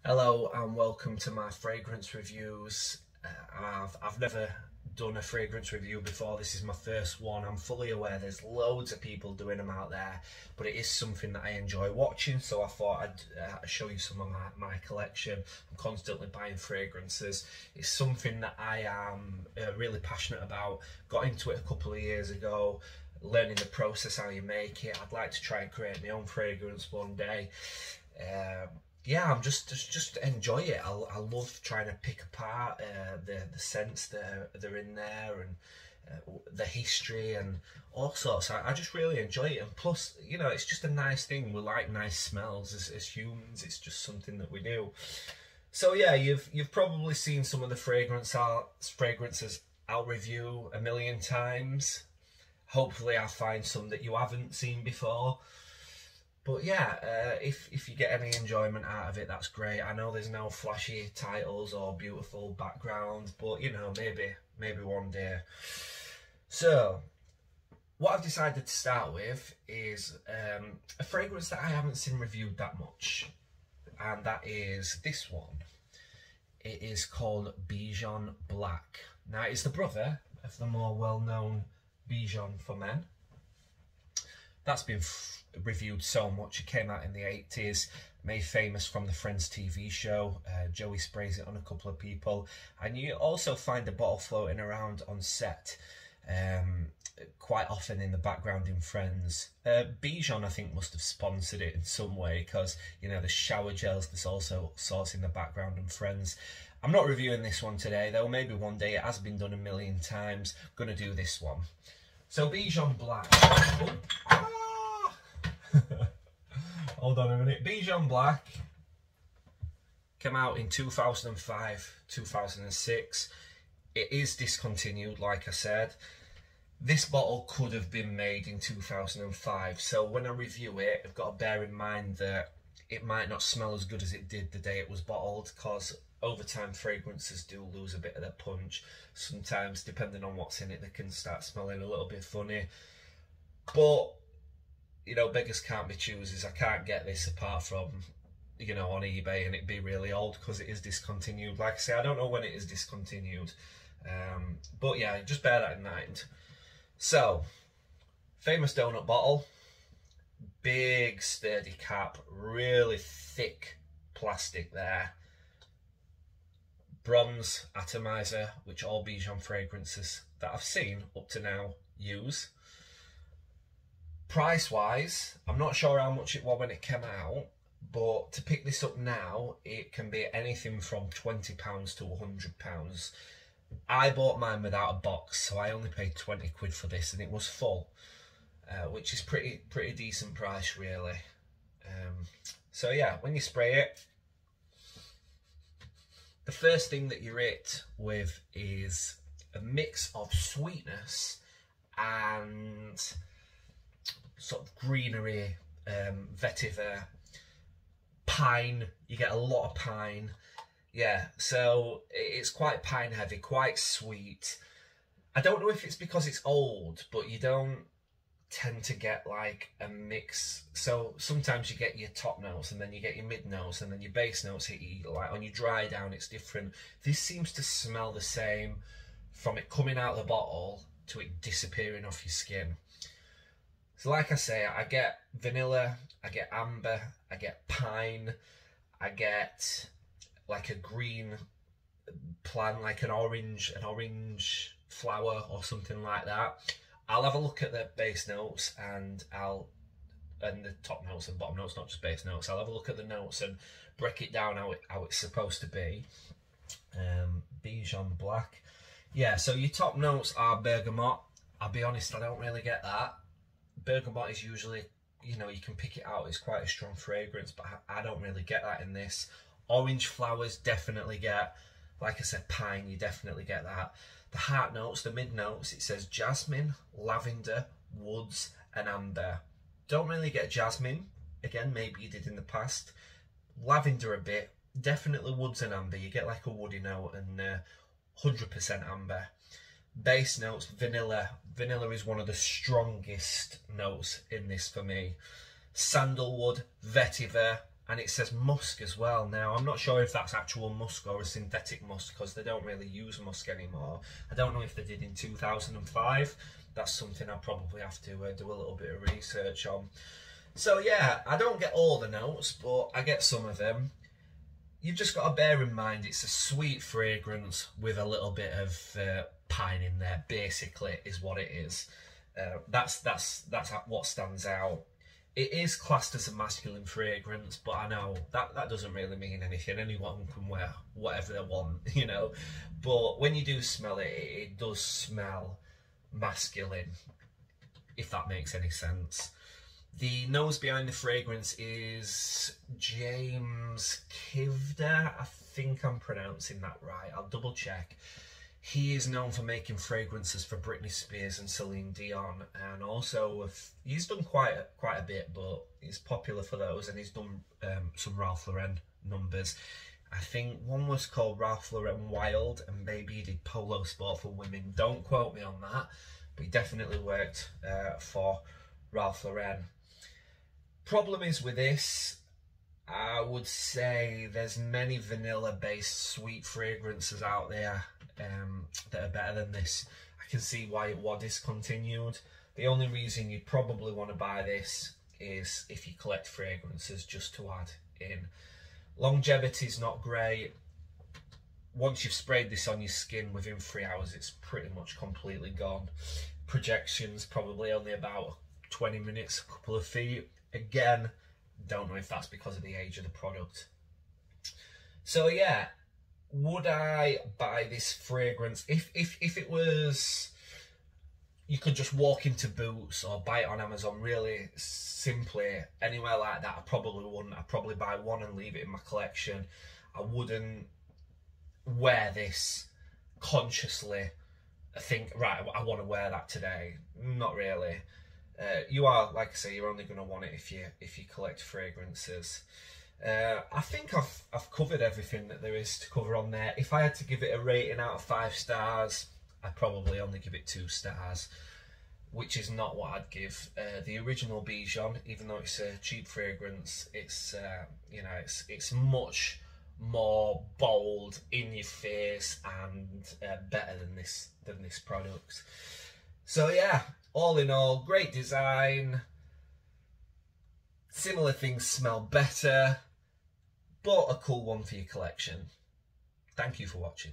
Hello and welcome to my fragrance reviews. I've never done a fragrance review before. This is my first one. I'm fully aware there's loads of people doing them out there, but it is something that I enjoy watching, so I thought I'd show you some of my collection. I'm constantly buying fragrances. It's something that I am really passionate about. Got into it a couple of years ago, learning the process, how you make it. I'd like to try and create my own fragrance one day. Yeah, I'm just enjoy it. I love trying to pick apart the scents that are in there, and the history and all sorts. I just really enjoy it, and plus, you know, it's just a nice thing. We like nice smells as humans. It's just something that we do. So yeah, you've probably seen some of the fragrances I'll review a million times. Hopefully, I'll find some that you haven't seen before. But yeah, if you get any enjoyment out of it, that's great. I know there's no flashy titles or beautiful background, but you know, maybe one day. So, what I've decided to start with is a fragrance that I haven't seen reviewed that much, and that is this one. It is called Bijan Black. Now, it's the brother of the more well-known Bijan For Men. That's been reviewed so much. It came out in the 80s, made famous from the Friends TV show. Joey sprays it on a couple of people. And you also find the bottle floating around on set quite often in the background in Friends. Bijan, I think, must have sponsored it in some way, because, you know, the shower gels, there's also sauce in the background in Friends. I'm not reviewing this one today, though. Maybe one day. It has been done a million times. I'm going to do this one. So Bijan Black. Oh. Hold on a minute. Bijan Black came out in 2005, 2006. It is discontinued, like I said. This bottle could have been made in 2005. So when I review it, I've got to bear in mind that it might not smell as good as it did the day it was bottled, because over time fragrances do lose a bit of their punch. Sometimes, depending on what's in it, they can start smelling a little bit funny. But you know, beggars can't be choosers. I can't get this apart from, you know, on eBay, and it'd be really old because it is discontinued. Like I say, I don't know when it is discontinued. But yeah, just bear that in mind. So, famous donut bottle. Big sturdy cap. Really thick plastic there. Bronze atomizer, which all Bijan fragrances that I've seen up to now use. Price wise, I'm not sure how much it was when it came out, but to pick this up now, it can be anything from £20 to £100. I bought mine without a box, so I only paid 20 quid for this, and it was full, which is pretty decent price, really. So yeah, when you spray it, the first thing that you're hit with is a mix of sweetness and sort of greenery, vetiver, pine. You get a lot of pine. Yeah, so it's quite pine heavy, quite sweet. I don't know if it's because it's old, but you don't tend to get like a mix. So sometimes you get your top notes, and then you get your mid notes, and then your base notes hit you. Like on your dry down, it's different. This seems to smell the same from it coming out of the bottle to it disappearing off your skin. So like I say, I get vanilla, I get amber, I get pine, I get like a green plant, like an orange flower or something like that. I'll have a look at the base notes and the top notes and bottom notes, not just base notes. I'll have a look at the notes and break it down how it's supposed to be. Bijan Black. Yeah, so your top notes are bergamot. I'll be honest, I don't really get that. Bergamot is usually, you know, you can pick it out, it's quite a strong fragrance, but I don't really get that in this. Orange flowers, definitely get. Like I said, pine, you definitely get that. The heart notes, the mid notes, it says jasmine, lavender, woods, and amber. Don't really get jasmine. Again, maybe you did in the past. Lavender a bit. Definitely woods and amber. You get like a woody note, and 100% amber. Base notes, vanilla. Vanilla is one of the strongest notes in this for me. Sandalwood, vetiver, and it says musk as well. Now, I'm not sure if that's actual musk or a synthetic musk, because they don't really use musk anymore. I don't know if they did in 2005. That's something I'll probably have to do a little bit of research on. So yeah, I don't get all the notes, but I get some of them. You've just got to bear in mind it's a sweet fragrance with a little bit of pine in there, basically, is what it is. That's what stands out. It is classed as a masculine fragrance, but I know that doesn't really mean anything. Anyone can wear whatever they want, you know. But when you do smell it, it does smell masculine, if that makes any sense. The nose behind the fragrance is James Kivder. I think I'm pronouncing that right. I'll double check. He is known for making fragrances for Britney Spears and Celine Dion, and also he's done quite a bit, but he's popular for those, and he's done some Ralph Lauren numbers. I think one was called Ralph Lauren Wild, and maybe he did Polo Sport for women. Don't quote me on that, but he definitely worked for Ralph Lauren. Problem is with this, I would say there's many vanilla-based sweet fragrances out there that are better than this. I can see why it was discontinued. The only reason you'd probably want to buy this is if you collect fragrances, just to add in. Longevity's not great. Once you've sprayed this on your skin, within 3 hours it's pretty much completely gone. Projection's probably only about 20 minutes, a couple of feet. Again, don't know if that's because of the age of the product. So yeah, would I buy this fragrance if it was, you could just walk into Boots or buy it on Amazon really simply, anywhere like that? I probably wouldn't. I'd probably buy one and leave it in my collection. I wouldn't wear this consciously, think, right, I want to wear that today. Not really. You are, like I say, you're only going to want it if you collect fragrances. I think I've covered everything that there is to cover on there. If I had to give it a rating out of 5 stars, I'd probably only give it 2 stars, which is not what I'd give the original Bijan. Even though it's a cheap fragrance, it's you know, it's much more bold, in your face, and better than this product. So yeah, all in all, great design. Similar things smell better, but a cool one for your collection. Thank you for watching.